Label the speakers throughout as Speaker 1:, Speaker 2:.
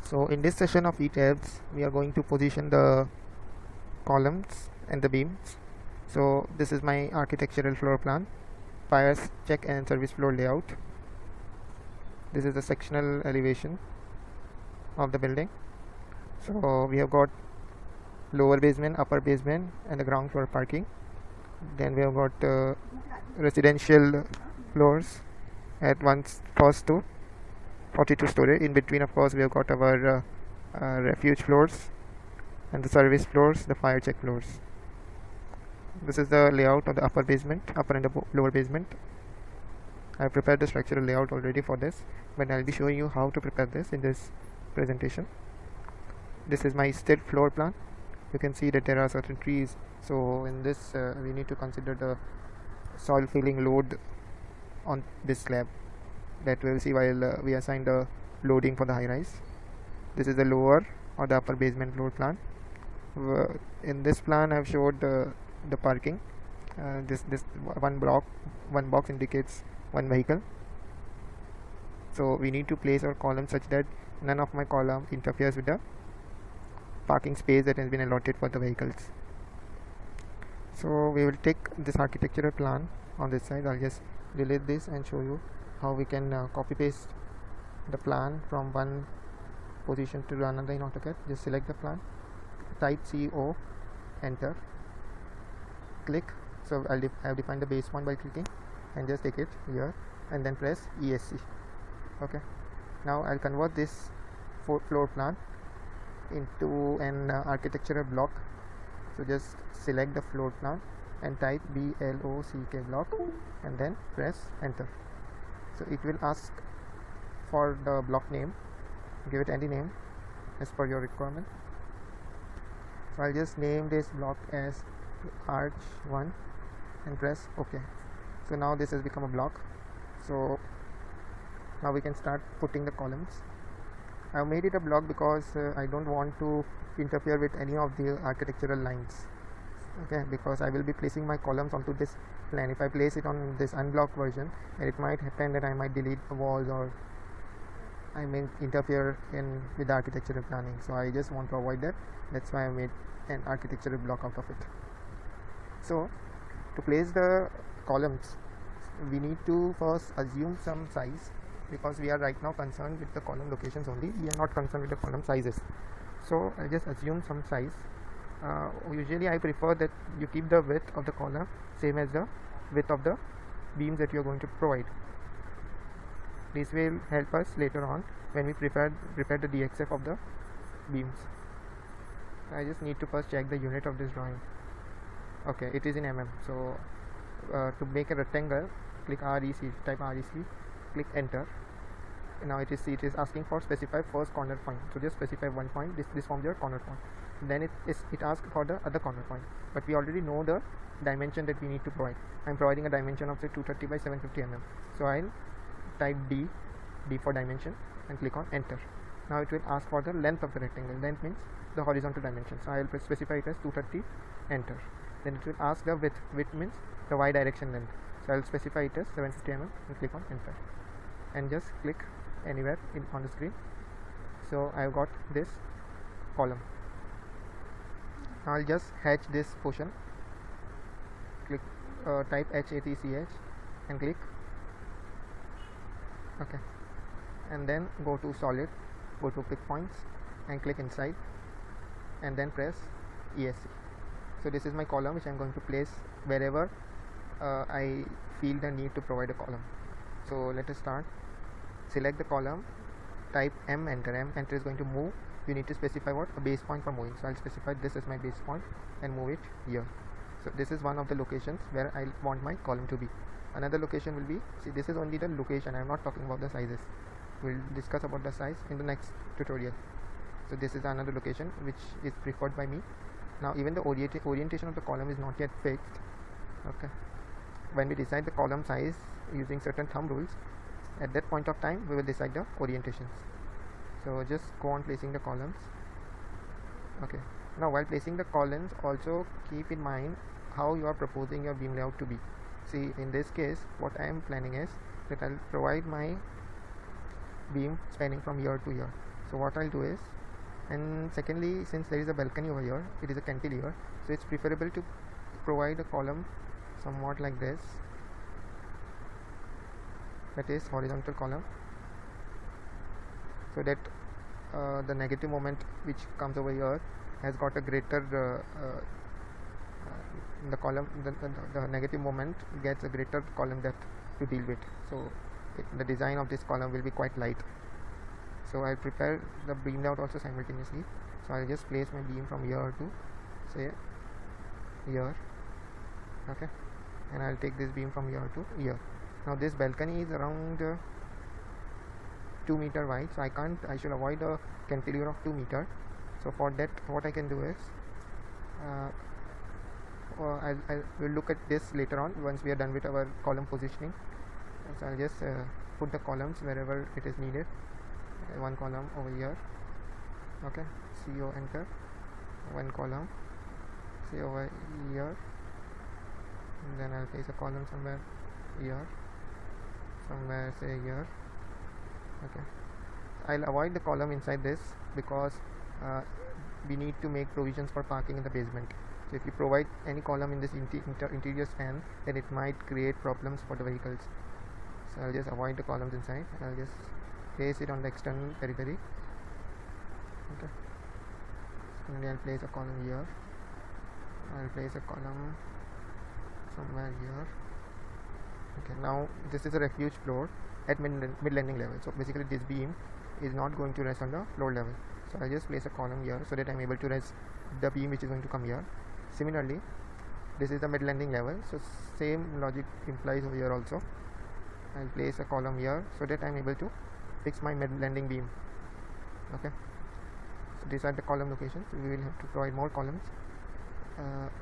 Speaker 1: So in this session of ETABS, we are going to position the columns and the beams. So this is my architectural floor plan, fires check and service floor layout. This is the sectional elevation of the building. So we have got lower basement, upper basement, and the ground floor parking. Then we have got residential floors at first to 42 story. In between, of course, we have got our refuge floors and the service floors, the fire check floors. This is the layout of the upper and the lower basement. I have prepared the structural layout already for this, but I'll be showing you how to prepare this in this presentation. This is my still floor plan. You can see that there are certain trees, so in this we need to consider the soil filling load on this slab that we will see while we assign the loading for the high rise. This is the lower or the upper basement floor plan. In this plan I've showed the parking. This one box indicates one vehicle, so we need to place our column such that none of my column interferes with the parking space that has been allotted for the vehicles. So we will take this architectural plan on this side. I'll just delete this and show you how we can copy paste the plan from one position to another in AutoCAD. Just select the plan, type CO, enter, click. So I have defined the base point by clicking, and just take it here and then press ESC. Okay, now I'll convert this floor plan into an architectural block. So just select the floor plan and type BLOCK block and then press enter. So it will ask for the block name. Give it any name as per your requirement. So I'll just name this block as Arch 1 and press OK. So now this has become a block. So now we can start putting the columns. I have made it a block because I don't want to interfere with any of the architectural lines. Okay, because I will be placing my columns onto this plan. If I place it on this unblocked version, and it might happen that I might delete the walls or I may interfere with the architectural planning. So I just want to avoid that. That's why I made an architectural block out of it. So to place the columns, we need to first assume some size, because we are right now concerned with the column locations only. We are not concerned with the column sizes. So I just assume some size. Usually I prefer that you keep the width of the column same as the width of the beams that you are going to provide. This will help us later on when we prepare the DXF of the beams. I just need to first check the unit of this drawing. Okay, it is in mm. So to make a rectangle, click REC, type REC, click enter. Now it is asking for specify first corner point. So just specify one point. This forms your corner point. Then it asks for the other corner point, but we already know the dimension that we need to provide. I'm providing a dimension of say 230 by 750 mm. So I'll type D for dimension and click on enter. Now it will ask for the length of the rectangle. Length means the horizontal dimension. So I'll specify it as 230, enter. Then it will ask the width. Width means the y direction length. So I'll specify it as 750 mm and click on enter, and just click anywhere on the screen. So I've got this column. I'll just hatch this portion. Click type HATCH and click OK, and then go to solid, go to pick points and click inside, and then press ESC. So this is my column which I'm going to place wherever I feel the need to provide a column. So let us start. Select the column, type M, enter. M, enter is going to move. You need to specify what? A base point for moving. So I'll specify this as my base point and move it here. So this is one of the locations where I want my column to be. Another location will be, see, this is only the location. I am not talking about the sizes. We'll discuss about the size in the next tutorial. So this is another location which is preferred by me. Now even the orientation of the column is not yet fixed. Okay, when we decide the column size using certain thumb rules, at that point of time we will decide the orientations. So just go on placing the columns. Okay, now while placing the columns, also keep in mind how you are proposing your beam layout to be. See, in this case what I am planning is that I'll provide my beam spanning from here to here. So what I'll do is, and secondly, since there is a balcony over here, it is a cantilever, so it's preferable to provide a column somewhat like this, that is horizontal column, so that the negative moment which comes over here has got a greater the column the negative moment gets a greater column depth to deal with. So the design of this column will be quite light. So I'll prepare the beam layout also simultaneously. So I'll just place my beam from here to say here, okay, and I'll take this beam from here to here. Now this balcony is around 2 meter wide, so I should avoid a cantilever of 2 meter. So for that, what I can do is I will look at this later on once we are done with our column positioning. So I'll just put the columns wherever it is needed. One column over here, okay, CO enter, one column, say over here, and then I'll place a column somewhere here, somewhere say here, okay. I'll avoid the column inside this because we need to make provisions for parking in the basement. So if you provide any column in this interior span, then it might create problems for the vehicles. So I'll just avoid the columns inside. I'll just place it on the external periphery, okay. Similarly, I'll place a column here, I'll place a column somewhere here, okay. Now this is a refuge floor at mid landing level, so basically this beam is not going to rest on the floor level. So I'll just place a column here so that I'm able to rest the beam which is going to come here. Similarly, this is the mid landing level, so same logic implies over here also. I'll place a column here so that I'm able to fix my mid landing beam, okay. So these are the column locations. We will have to provide more columns.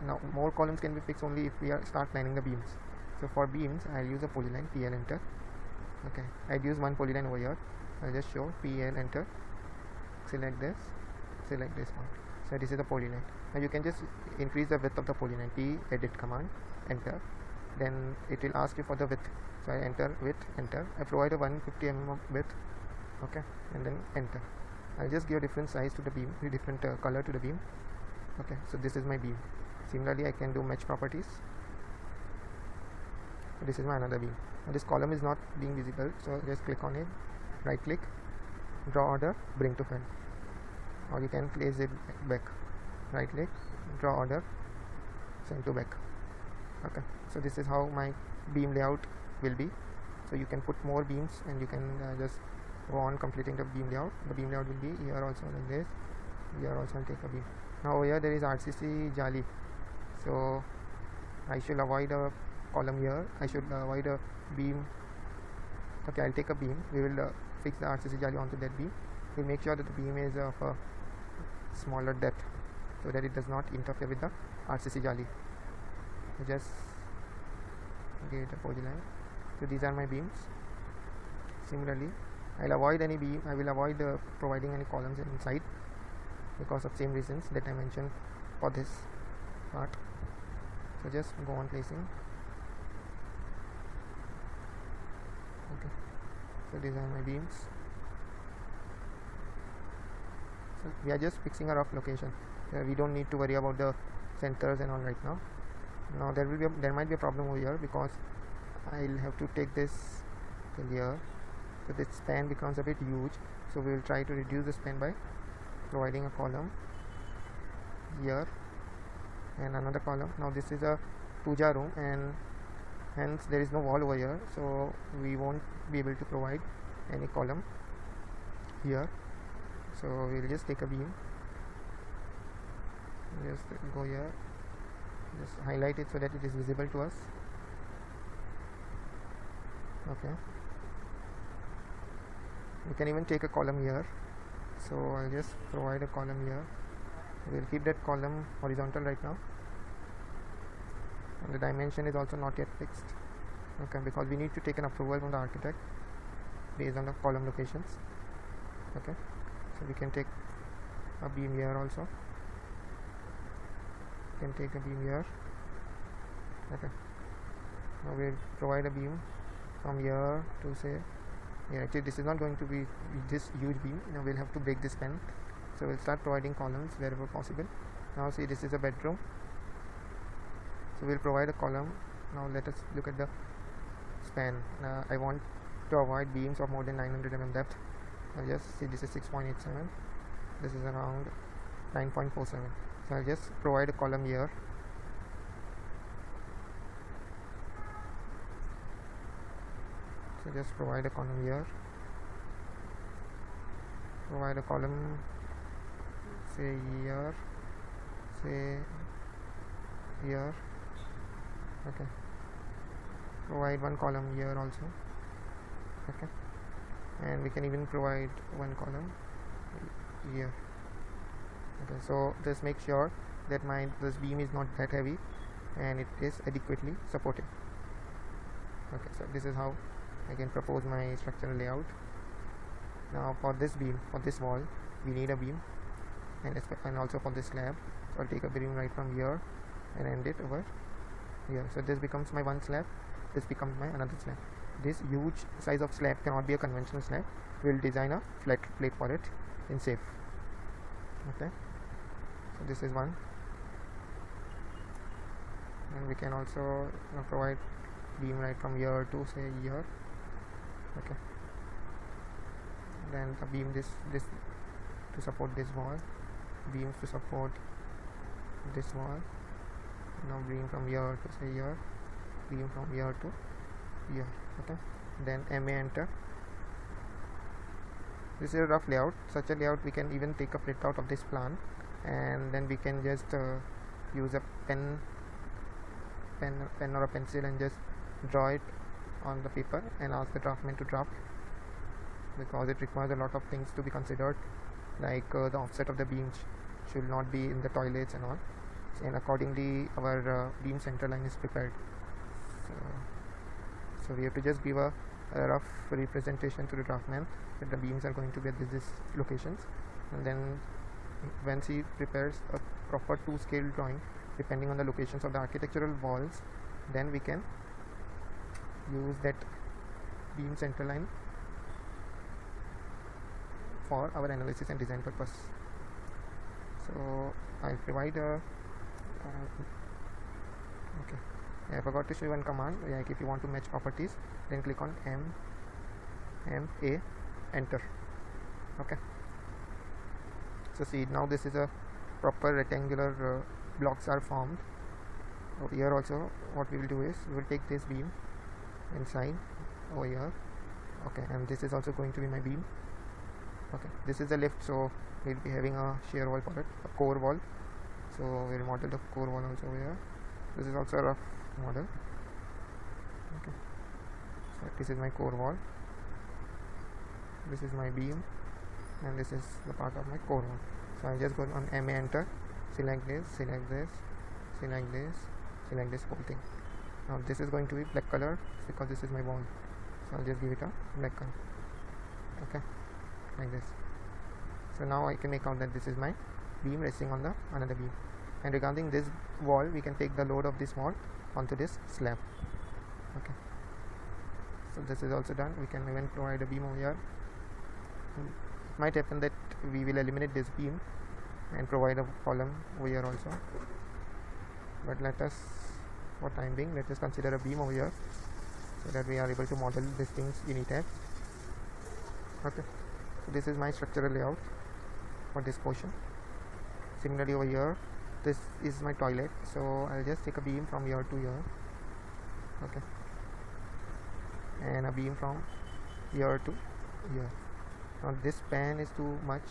Speaker 1: Now more columns can be fixed only if we start planning the beams. So for beams, I'll use a polyline, PL enter, okay. I'll use one polyline over here. I'll just show PL enter, select this one. So this is the polyline. Now you can just increase the width of the polyline, P edit command, enter, then it will ask you for the width. So I enter width, enter, I provide a 150 mm of width, okay, and then enter. I'll just give a different size to the beam, different color to the beam, okay. So this is my beam. Similarly, I can do match properties. So this is my another beam. Now this column is not being visible, so just click on it, right click, draw order, bring to front, or you can place it back, right click, draw order, send to back, okay. So this is how my beam layout will be. So you can put more beams and you can just go on completing the beam layout. The beam layout will be here also like this, here also I'll take a beam. Now here there is RCC jali, so I should avoid a column here, I should avoid a beam, okay. I'll take a beam, we will fix the RCC jali onto that beam. We'll make sure that the beam is of a smaller depth so that it does not interfere with the RCC jali. Just give it a polyline. So these are my beams. Similarly, I'll avoid any beam, I will avoid providing any columns inside because of same reasons that I mentioned for this part. So just go on placing, okay. So these are my beams. So we are just fixing a rough location. We don't need to worry about the centers and all right now. Now there might be a problem over here because I'll have to take this till here, so this span becomes a bit huge. So we will try to reduce the span by providing a column here and another column. Now this is a puja room and hence there is no wall over here, so we won't be able to provide any column here. So we'll just take a beam, just go here, just highlight it so that it is visible to us, okay. We can even take a column here, so I'll just provide a column here. We'll keep that column horizontal right now, and the dimension is also not yet fixed, okay, because we need to take an approval from the architect based on the column locations, okay. So we can take a beam here also, we can take a beam here, okay. Now we'll provide a beam from here to say Yeah, actually this is not going to be this huge beam. Now we'll have to break this span, so we'll start providing columns wherever possible. Now see, this is a bedroom, so we'll provide a column. Now let us look at the span. I want to avoid beams of more than 900 mm depth. I'll just see, this is 6.87, this is around 9.47, so I'll just provide a column here. So just provide a column here, provide a column, say here, say here. Okay, provide one column here also. Okay, and we can even provide one column here. Okay, so just make sure that this beam is not that heavy and it is adequately supported. Okay, so this is how I can propose my structural layout. Now for this beam, for this wall, we need a beam, and also for this slab, so I'll take a beam right from here and end it over here. So this becomes my one slab, this becomes my another slab. This huge size of slab cannot be a conventional slab. We'll design a flat plate for it in safe. Okay, so this is one, and we can also provide beam right from here to say here. Okay, then the beam this to support this wall, beams to support this wall. Now beam from here to say here, beam from here to here. Okay, then MA, enter. This is a rough layout. Such a layout we can even take a print out of this plan, and then we can just use a pen or a pencil and just draw it on the paper and ask the draftman to draft, because it requires a lot of things to be considered, like the offset of the beams should not be in the toilets and all, and accordingly our beam center line is prepared. So we have to just give a rough representation to the draftman that the beams are going to be at this locations, and then once he prepares a proper 2-scale drawing depending on the locations of the architectural walls, then we can use that beam center line for our analysis and design purpose. So I'll provide a okay, I forgot to show you one command. Like if you want to match properties, then click on MA, enter. Okay, so see, now this is a proper rectangular blocks are formed. Over here also what we will do is we will take this beam inside over here. Okay, and this is also going to be my beam. Okay, this is the lift, so we'll be having a shear wall for it, a core wall. So we'll model the core wall also over here. This is also a rough model. Okay, so this is my core wall, this is my beam, and this is the part of my core wall. So I'll just go on MA, enter, select this, select this, select this, select this whole thing. Now this is going to be black color because this is my wall, so I'll just give it a black color. Okay, like this. So now I can make out that this is my beam resting on the another beam, and regarding this wall, we can take the load of this wall onto this slab. Okay, so this is also done. We can even provide a beam over here. It might happen that we will eliminate this beam and provide a column over here also, but let us, for time being, let us consider a beam over here so that we are able to model these things in ETABS. Okay, so this is my structural layout for this portion. Similarly over here, this is my toilet, so I'll just take a beam from here to here. Okay, and a beam from here to here. Now this span is too much,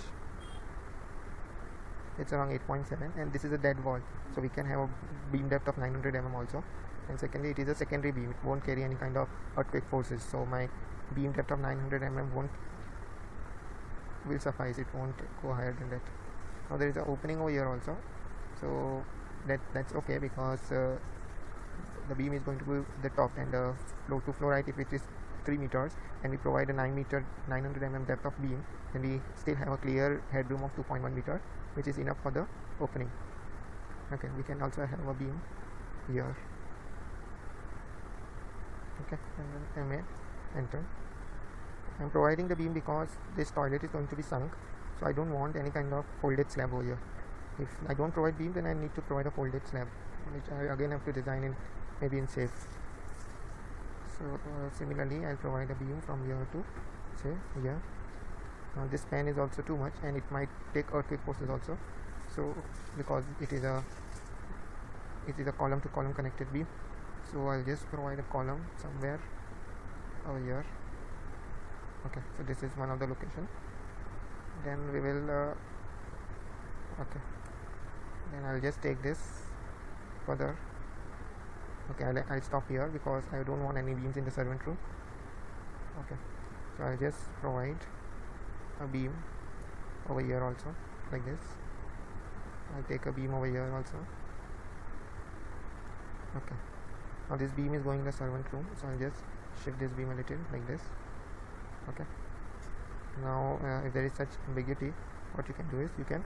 Speaker 1: it's around 8.7, and this is a dead wall, so we can have a beam depth of 900 mm also. And secondly, it is a secondary beam, it won't carry any kind of earthquake forces, so my beam depth of 900 mm will suffice, it won't go higher than that. Now there is an opening over here also, so that's okay, because the beam is going to be the top, and floor to floor height, if it is 3 meters and we provide a 900 mm depth of beam, then we still have a clear headroom of 2.1 meter, which is enough for the opening. Okay, we can also have a beam here. Okay, and then MA, enter. I'm providing the beam because this toilet is going to be sunk, so I don't want any kind of folded slab over here. If I don't provide beam, then I need to provide a folded slab, which I again have to design in maybe in shape. So similarly, I'll provide a beam from here to say here. Now this span is also too much, and it might take earthquake forces also. So because it is a column to column connected beam, so I'll just provide a column somewhere over here. Okay, so this is one of the location. Then we will okay, then I'll just take this further. Okay, I'll stop here because I don't want any beams in the servant room. Okay, so I'll just provide a beam over here also, like this. I'll take a beam over here also. Okay, now this beam is going in the servant room, so I'll just shift this beam a little like this. Okay, now if there is such ambiguity, what you can do is you can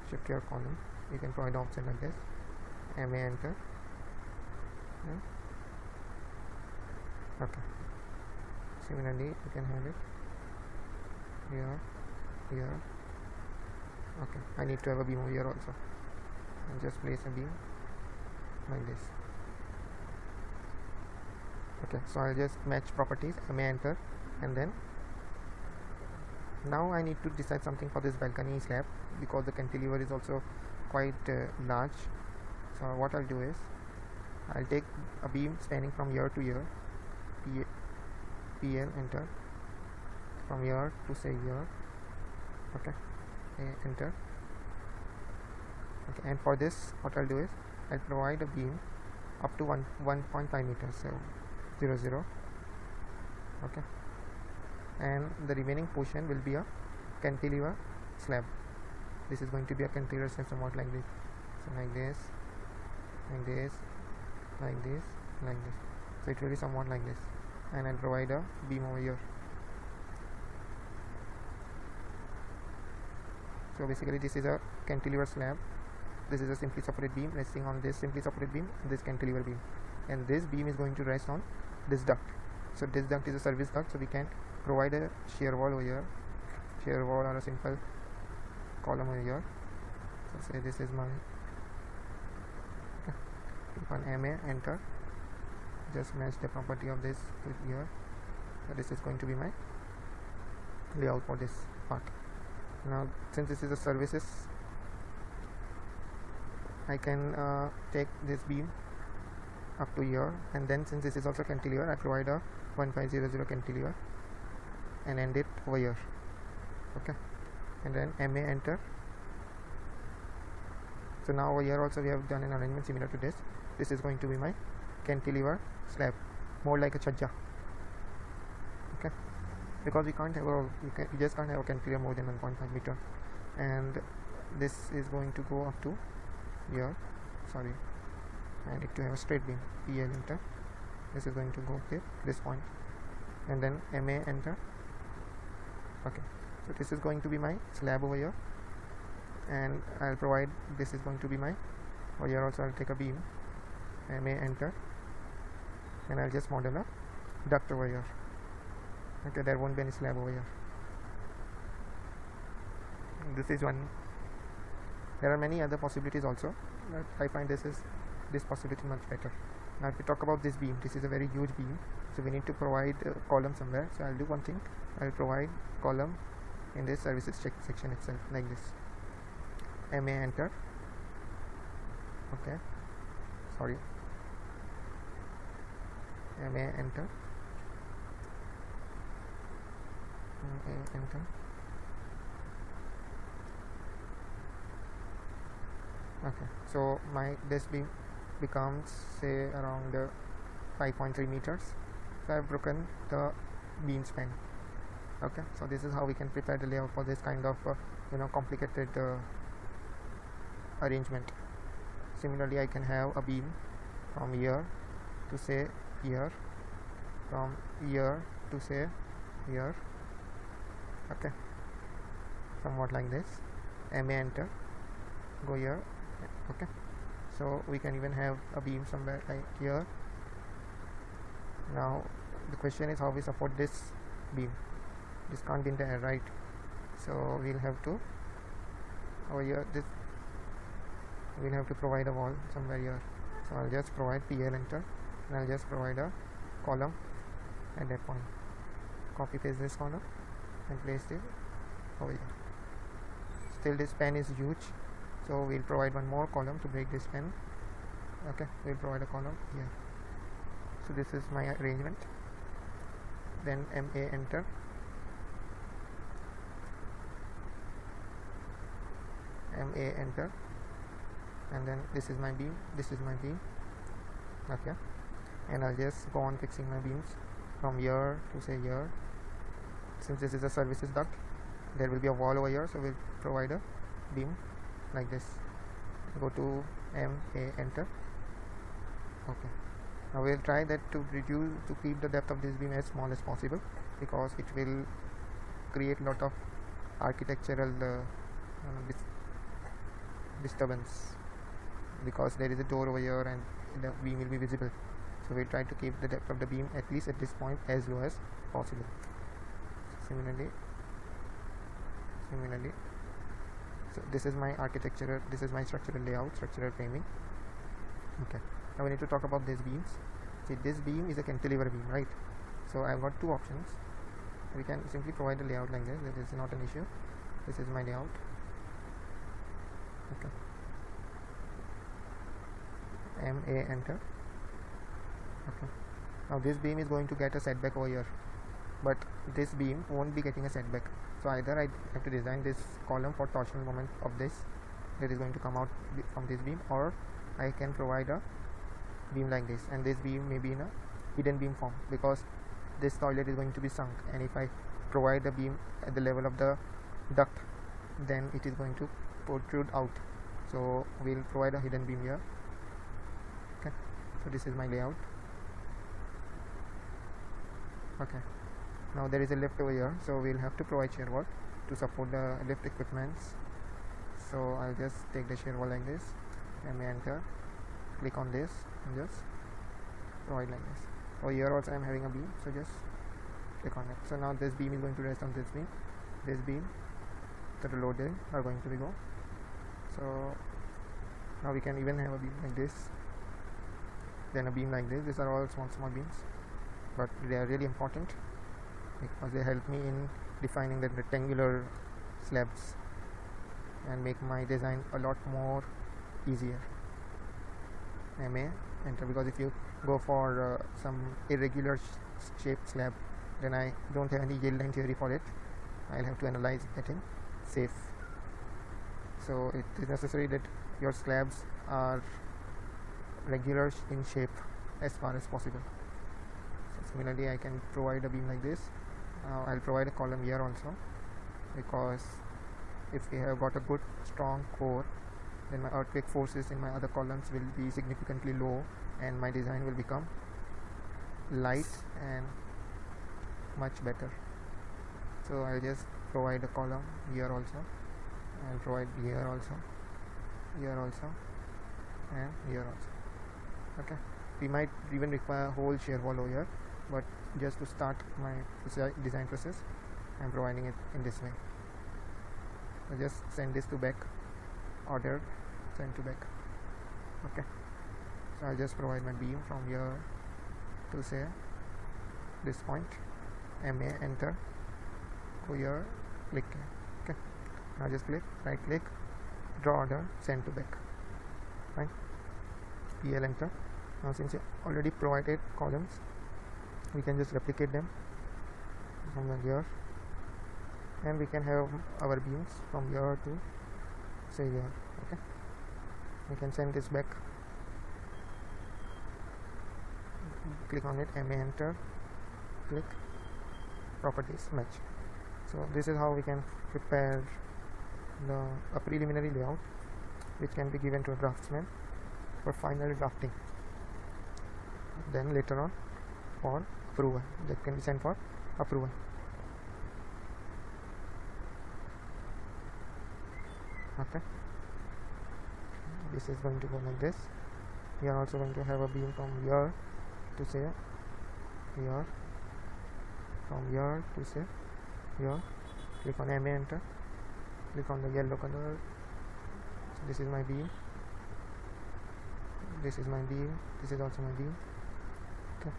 Speaker 1: shift your column. You can provide option like this, MA enter. Okay, similarly you can have it here, here. Okay, I need to have a beam over here also, and just place a beam like this. Okay, so I'll just match properties, MA enter, and then now I need to decide something for this balcony slab because the cantilever is also quite large. So what I'll do is I'll take a beam spanning from here to here, PL enter, from here to say here. Okay, enter. Okay, and for this what I'll do is I'll provide a beam up to 1.5 meters, so 0 0. Okay, and the remaining portion will be a cantilever slab. This is going to be a cantilever slab somewhat like this, so like this, like this, like this, like this. So it will be somewhat like this, and I'll provide a beam over here. So basically this is a cantilever slab, this is a simply supported beam resting on this simply supported beam, this cantilever beam, and this beam is going to rest on this duct. So this duct is a service duct, so we can provide a shear wall over here, shear wall or a simple column over here. So say this is my click on MA enter, just match the property of this with here. So this is going to be my layout for this part. Now since this is a services, I can take this beam up to here, and then since this is also cantilever, I provide a 1500 cantilever and end it over here. Okay, and then MA enter. So now over here also we have done an arrangement similar to this. This is going to be my cantilever slab, more like a chajja. Okay, because we can't have we just can't have a cantilever more than 1.5 meter, and this is going to go up to here. Sorry, I need to have a straight beam, PL enter. This is going to go to this point, and then MA enter. Okay, so this is going to be my slab over here, and I'll provide this is going to be my over here also. I'll take a beam, MA enter, and I'll just model a duct over here. Okay, there won't be any slab over here. This is one. There are many other possibilities also, but I find this possibility much better. Now if we talk about this beam, this is a very huge beam, so we need to provide a column somewhere. So I'll do one thing, I'll provide column in this services section itself like this. MA enter. Okay, sorry, MA enter, MA enter. Okay, so this beam becomes say around 5.3 meters. So I have broken the beam span. Okay, so this is how we can prepare the layout for this kind of complicated arrangement. Similarly, I can have a beam from here to say here, from here to say here. Okay, somewhat like this. MA enter, go here. Okay, so we can even have a beam somewhere like here. Now the question is how we support this beam. this can't be in there, right? So we'll have to over here this we'll have to provide a wall somewhere here. So I'll just provide PL enter, and I'll just provide a column at that point. Copy paste this column and place it over here. Still this pen is huge, so we'll provide one more column to break this pen. Okay, we'll provide a column here. So this is my arrangement. Then MA enter, MA enter, and then this is my beam, this is my beam. Okay, and I'll just go on fixing my beams from here to say here. Since this is a services duct, there will be a wall over here, so we'll provide a beam like this. Go to MA enter. Okay, now we'll try that to keep the depth of this beam as small as possible, because it will create lot of architectural disturbance, because there is a door over here and the beam will be visible. So we'll try to keep the depth of the beam at least at this point as low as possible. Similarly, so this is my architectural, this is my structural layout, structural framing. Okay, now we need to talk about these beams. See, this beam is a cantilever beam, right? So I've got two options. We can simply provide a layout like this. That is not an issue. This is my layout. Okay, MA enter. Okay, now this beam is going to get a setback over here, but this beam won't be getting a setback. So either I have to design this column for torsional moment of this that is going to come out from this beam, or I can provide a beam like this, and this beam may be in a hidden beam form, because this toilet is going to be sunk, and if I provide a beam at the level of the duct, then it is going to protrude out. So we'll provide a hidden beam here. Okay, so this is my layout. Okay, now there is a lift over here, so we'll have to provide shear wall to support the lift equipments. So I'll just take the shear wall like this, and enter, click on this, and just provide like this. Over here also I'm having a beam, so just click on it. So now this beam is going to rest on this beam. This beam, the loaded are going to be go. So now we can even have a beam like this, then a beam like this. These are all small beams, but they are really important because they help me in defining the rectangular slabs and make my design a lot more easier. MA enter, because if you go for some irregular shaped slab, then I don't have any yield line theory for it. I'll have to analyze it in SAFE. So it is necessary that your slabs are regular in shape as far as possible. So similarly, I can provide a beam like this. I'll provide a column here also, because if we have got a good strong core, then my earthquake forces in my other columns will be significantly low, and my design will become light and much better. So I'll just provide a column here also. I'll provide here also, and here also. Okay, we might even require a whole shear wall over here, but just to start my design process, I'm providing it in this way. I'll just send this to back, ordered, send to back. Okay, so I'll just provide my beam from here to say this point. MA enter, go here, click. Okay, now just click, right click, draw order, send to back. Fine. PL enter. Now since you already provided columns, we can just replicate them from here, and we can have our beams from here to say here. Okay, we can send this back, click on it, MA enter, click, properties, match. So this is how we can prepare a preliminary layout which can be given to a draftsman for final drafting, then later on for approval, that can be sent for approval. Okay, this is going to go like this. We are also going to have a beam from here to say here, from here to say here, click on MA, enter, click on the yellow color. So this is my beam, this is my beam, this is also my beam. Okay,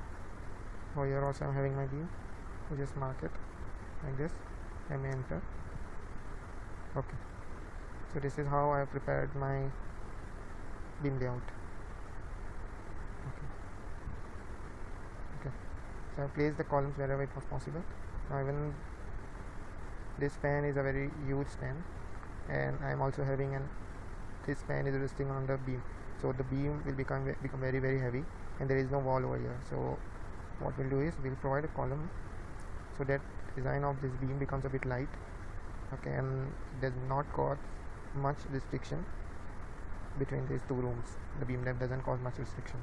Speaker 1: over here also I'm having my beam, so just mark it like this, MA, enter. Okay, so this is how I have prepared my beam layout. Okay, so I placed the columns wherever it was possible. Now even this span is a very huge span, and I am also having this span is resting on the beam, so the beam will become very very heavy, and there is no wall over here. So what we'll do is we'll provide a column so that design of this beam becomes a bit light, okay, and does not cause much restriction between these two rooms. The beam depth doesn't cause much restriction,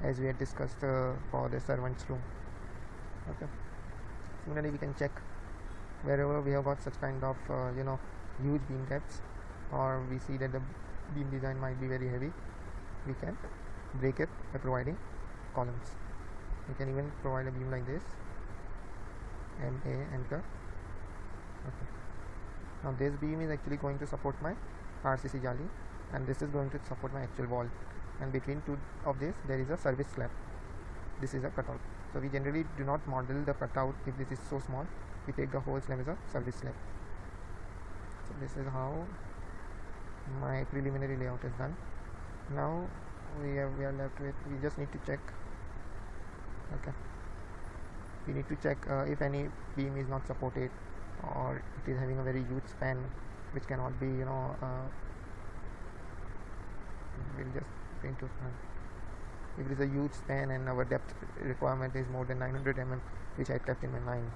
Speaker 1: as we had discussed for the servants room. Okay, similarly we can check wherever we have got such kind of huge beam depths, or we see that the beam design might be very heavy, we can break it by providing columns. We can even provide a beam like this, MA, enter. Okay, now this beam is actually going to support my RCC jali, and this is going to support my actual wall, and between two of this there is a service slab. This is a cutout, so we generally do not model the cutout if this is so small. We take the whole slab as a service slab. So this is how my preliminary layout is done. Now we are left with, we just need to check. Okay, we need to check if any beam is not supported, or it is having a very huge span which cannot be we'll just print to front. If it is a huge span and our depth requirement is more than 900 mm, which I kept in my mind,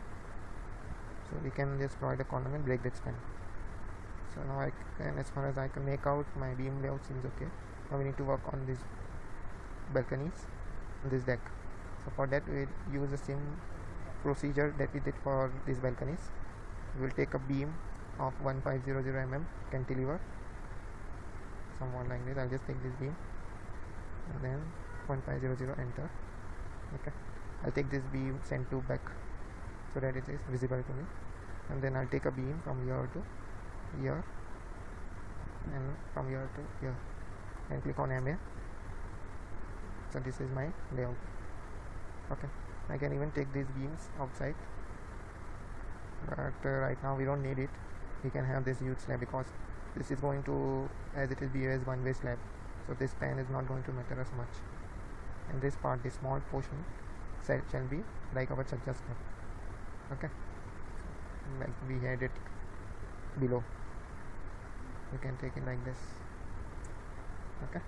Speaker 1: so we can just provide a column and break that span. So now I can, as far as I can make out, my beam layout seems okay. Now we need to work on these balconies, this deck. So for that we use the same procedure that we did for these balconies. We will take a beam of 1500 mm cantilever, somewhat like this. I'll just take this beam and then 1500, enter. Okay, I'll take this beam send to back so that it is visible to me, and then I'll take a beam from here to here and from here to here and click on MA. So this is my layout. Okay, I can even take these beams outside, but right now we don't need it. We can have this huge slab because this is going to, as it is BOS one-way slab, so this span is not going to matter as much, and this part, this small portion shall be like our Chajja slab. Okay, like we had it below, you can take it like this. Okay,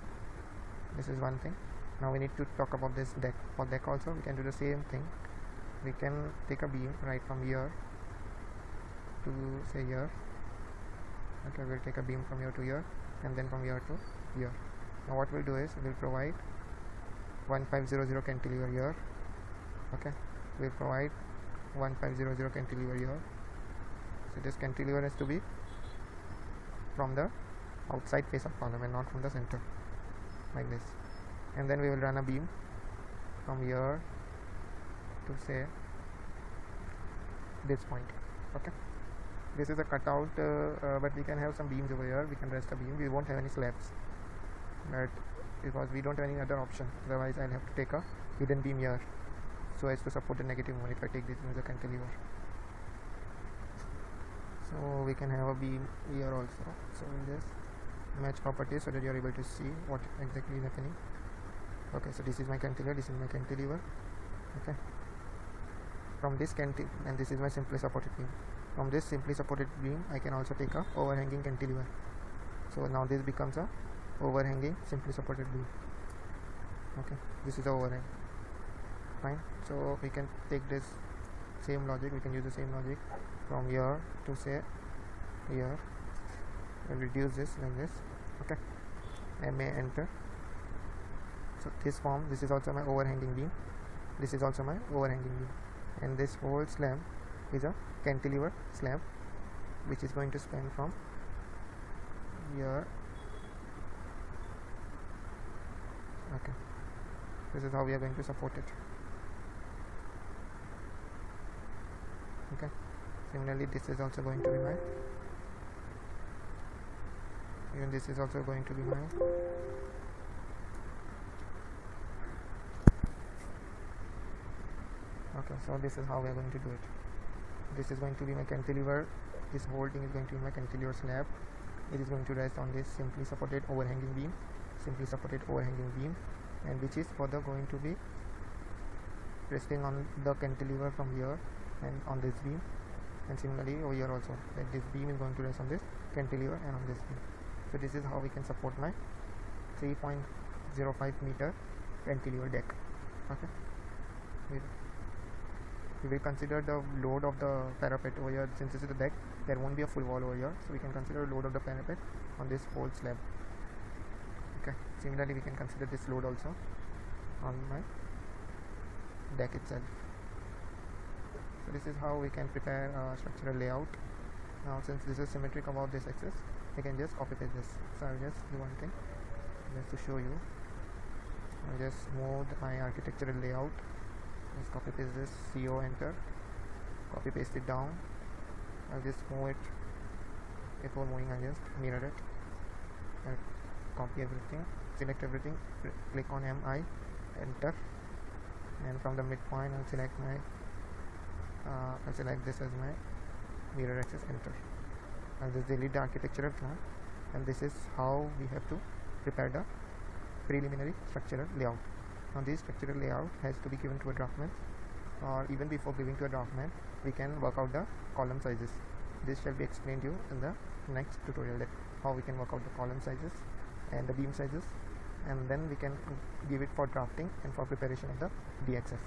Speaker 1: this is one thing. Now we need to talk about this deck. For deck also we can do the same thing. We can take a beam right from here to say here. Okay, we'll take a beam from here to here, and then from here to here. Now what we'll do is we'll provide 1500 cantilever here. Okay, we'll provide 1500 cantilever here. So this cantilever has to be from the outside face of column and not from the center, like this. And then we will run a beam from here to say this point. Okay, this is a cutout, but we can have some beams over here. We can rest a beam. We won't have any slabs, but because we don't have any other option, otherwise I'll have to take a hidden beam here so as to support the negative moment if I take this as a cantilever. So we can have a beam here also. So we'll just match properties so that you are able to see what exactly is happening. Okay, so this is my cantilever, this is my cantilever. Okay, from this cantilever, and this is my simply supported beam. From this simply supported beam I can also take a overhanging cantilever. So now this becomes a overhanging simply supported beam. Okay, this is the overhang. Fine, so we can take this same logic, we can use the same logic from here to say here. I'll reduce this like this. Okay, MA, enter. So this form, this is also my overhanging beam, this is also my overhanging beam, and this whole slab is a cantilever slab which is going to span from here. Okay, this is how we are going to support it. Okay, Similarly, this is also going to be my, even this is also going to be my, okay, so this is how we are going to do it. This is going to be my cantilever. This whole thing is going to be my cantilever slab. It is going to rest on this simply supported overhanging beam, and which is further going to be resting on the cantilever from here and on this beam, and similarly over here also, that this beam is going to rest on this cantilever and on this beam. So this is how we can support my 3.05 meter cantilever deck. Okay, we will consider the load of the parapet over here. Since this is the deck, there won't be a full wall over here, so we can consider load of the parapet on this whole slab. Okay, similarly we can consider this load also on my deck itself. So this is how we can prepare a structural layout. Now since this is symmetric about this axis, we can just copy paste this. So I will just do one thing just to show you. I will just move my architectural layout. Just copy paste this, CO, enter, copy paste it down. I'll just move it. Before moving, I'll just mirror it and copy everything, select everything, click on MI, enter, and from the midpoint I'll select my I'll select this as my mirror axis, enter. I'll just delete the architectural plan, and this is how we have to prepare the preliminary structural layout. Now this structural layout has to be given to a draftman, or even before giving to a draftman, we can work out the column sizes. This shall be explained to you in the next tutorial, that how we can work out the column sizes and the beam sizes, and then we can give it for drafting and for preparation of the DXF.